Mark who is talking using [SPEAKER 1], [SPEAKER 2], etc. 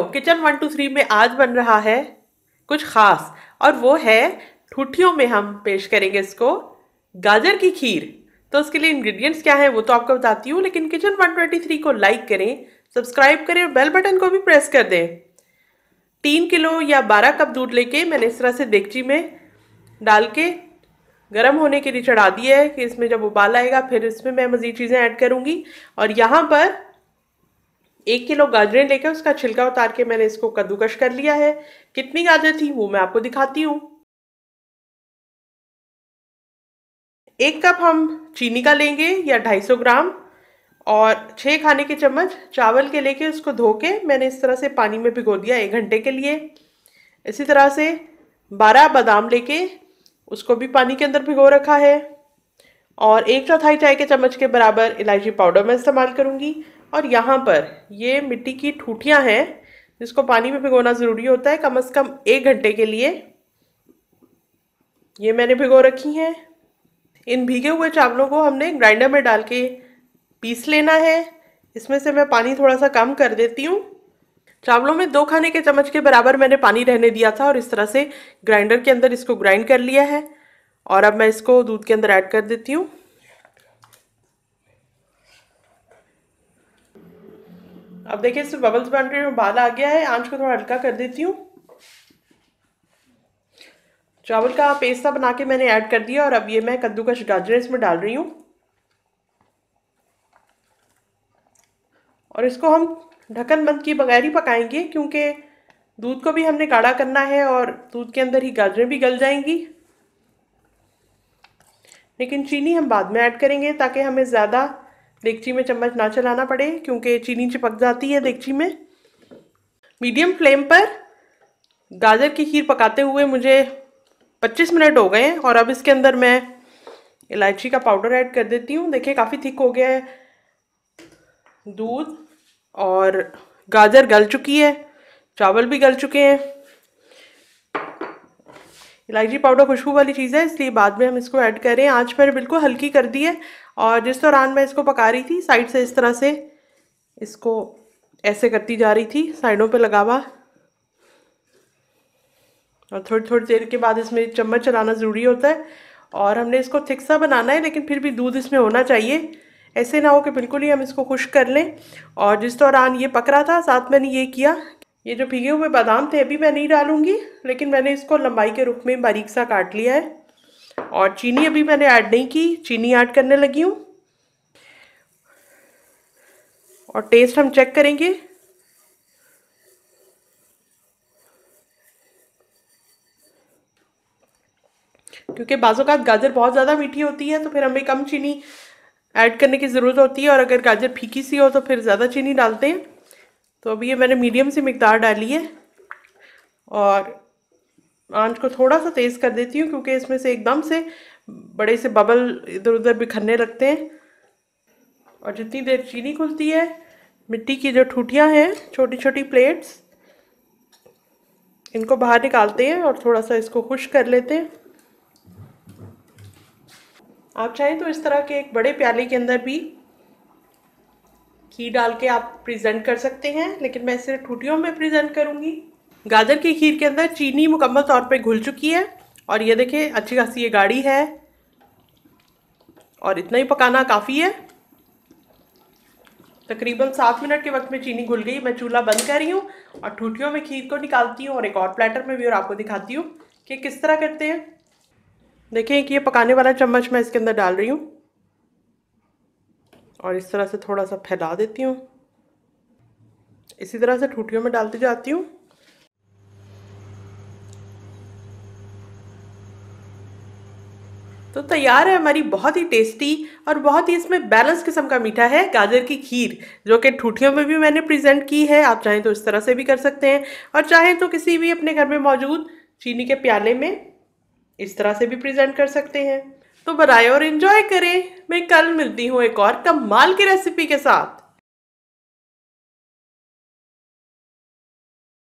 [SPEAKER 1] Hello, kitchen 123 में आज बन रहा है कुछ खास और वो है ठूठियों में हम पेश करेंगे इसको गाजर की खीर। तो उसके लिए इंग्रेडिएंट्स क्या है वो तो आपको बताती हूँ, लेकिन किचन 123 को लाइक करें, सब्सक्राइब करें और बेल बटन को भी प्रेस कर दें। 3 किलो या 12 कप दूध लेके मैंने इस तरह से देगची में डाल के गर्म होने के लिए चढ़ा दिया है कि इसमें जब उबाल आएगा फिर इसमें मैं मज़ीद चीज़ें ऐड करूँगी। और यहाँ पर 1 किलो गाजरें लेकर उसका छिलका उतार के मैंने इसको कद्दूकश कर लिया है। कितनी गाजर थी वो मैं आपको दिखाती हूँ। 1 कप हम चीनी का लेंगे या 250 ग्राम, और 6 खाने के चम्मच चावल के लेके उसको धो के मैंने इस तरह से पानी में भिगो दिया 1 घंटे के लिए। इसी तरह से 12 बादाम लेके उसको भी पानी के अंदर भिगो रखा है, और 1/4 चाय के चम्मच के बराबर इलायची पाउडर मैं इस्तेमाल करूँगी। और यहाँ पर ये मिट्टी की ठूठियाँ हैं जिसको पानी में भिगोना ज़रूरी होता है कम से कम 1 घंटे के लिए। ये मैंने भिगो रखी हैं। इन भीगे हुए चावलों को हमने ग्राइंडर में डाल के पीस लेना है। इसमें से मैं पानी थोड़ा सा कम कर देती हूँ। चावलों में 2 खाने के चम्मच के बराबर मैंने पानी रहने दिया था और इस तरह से ग्राइंडर के अंदर इसको ग्राइंड कर लिया है। और अब मैं इसको दूध के अंदर ऐड कर देती हूँ। अब देखिए इसमें बबल्स बन रहे हैं, उबाल आ गया है। आंच को थोड़ा हल्का कर देती हूँ। चावल का पेस्ट सा बना के मैंने ऐड कर दिया और अब ये मैं कद्दूकश गाजर इसमें डाल रही हूँ। और इसको हम ढक्कन बंद किए बगैर ही पकाएंगे क्योंकि दूध को भी हमने गाढ़ा करना है और दूध के अंदर ही गाजरें भी गल जाएंगी। लेकिन चीनी हम बाद में ऐड करेंगे ताकि हमें ज़्यादा देगची में चम्मच ना चलाना पड़े, क्योंकि चीनी चिपक जाती है देगची में। मीडियम फ्लेम पर गाजर की खीर पकाते हुए मुझे 25 मिनट हो गए हैं। और अब इसके अंदर मैं इलायची का पाउडर ऐड कर देती हूँ। देखिए काफ़ी थिक हो गया है दूध और गाजर गल चुकी है, चावल भी गल चुके हैं। इलायची पाउडर खुशबू वाली चीज़ है, इसलिए बाद में हम इसको ऐड करें। आंच मैंने बिल्कुल हल्की कर दी है और जिस दौरान मैं इसको पका रही थी साइड से इस तरह से इसको ऐसे करती जा रही थी, साइडों पे लगा हुआ। और थोड़ी थोड़ी देर के बाद इसमें चम्मच चलाना ज़रूरी होता है। और हमने इसको थिक सा बनाना है, लेकिन फिर भी दूध इसमें होना चाहिए। ऐसे ना हो कि बिल्कुल ही हम इसको खुश्क कर लें। और जिस दौरान ये पक रहा था साथ मैंने ये किया, ये जो भीगे हुए बादाम थे अभी मैं नहीं डालूंगी, लेकिन मैंने इसको लंबाई के रुख में बारीक सा काट लिया है। और चीनी अभी मैंने ऐड नहीं की, चीनी ऐड करने लगी हूँ। और टेस्ट हम चेक करेंगे। क्योंकि बाज़ोकात गाजर बहुत ज़्यादा मीठी होती है तो फिर हमें कम चीनी ऐड करने की ज़रूरत होती है, और अगर गाजर फीकी सी हो तो फिर ज़्यादा चीनी डालते हैं। तो अभी ये मैंने मीडियम सी मिकदार डाली है और आंच को थोड़ा सा तेज़ कर देती हूँ क्योंकि इसमें से एकदम से बड़े से बबल इधर उधर बिखरने लगते हैं। और जितनी देर चीनी खुलती है, मिट्टी की जो ठूठियाँ हैं छोटी छोटी प्लेट्स, इनको बाहर निकालते हैं और थोड़ा सा इसको खुश्क कर लेते हैं। आप चाहें तो इस तरह के एक बड़े प्याले के अंदर भी खीर डाल के आप प्रेजेंट कर सकते हैं, लेकिन मैं इसे ठूठियों में प्रेजेंट करूँगी। गाजर की खीर के अंदर चीनी मुकम्मल तौर पे घुल चुकी है और ये देखिए अच्छी खासी ये गाढ़ी है और इतना ही पकाना काफ़ी है। तकरीबन 7 मिनट के वक्त में चीनी घुल गई। मैं चूल्हा बंद कर रही हूँ और ठूठियों में खीर को निकालती हूँ और एक और प्लेटर में भी और आपको दिखाती हूँ कि किस तरह करते हैं। देखिए कि ये पकाने वाला चम्मच मैं इसके अंदर डाल रही हूँ और इस तरह से थोड़ा सा फैला देती हूँ। इसी तरह से ठूठियों में डालती जाती हूँ। तो तैयार है हमारी बहुत ही टेस्टी और बहुत ही इसमें बैलेंस किस्म का मीठा है गाजर की खीर, जो कि ठूठियों में भी मैंने प्रेजेंट की है। आप चाहें तो इस तरह से भी कर सकते हैं और चाहें तो किसी भी अपने घर में मौजूद चीनी के प्याले में इस तरह से भी प्रेजेंट कर सकते हैं। तो बनाएं और एंजॉय करें। मैं कल मिलती हूँ एक और कमाल की रेसिपी के साथ।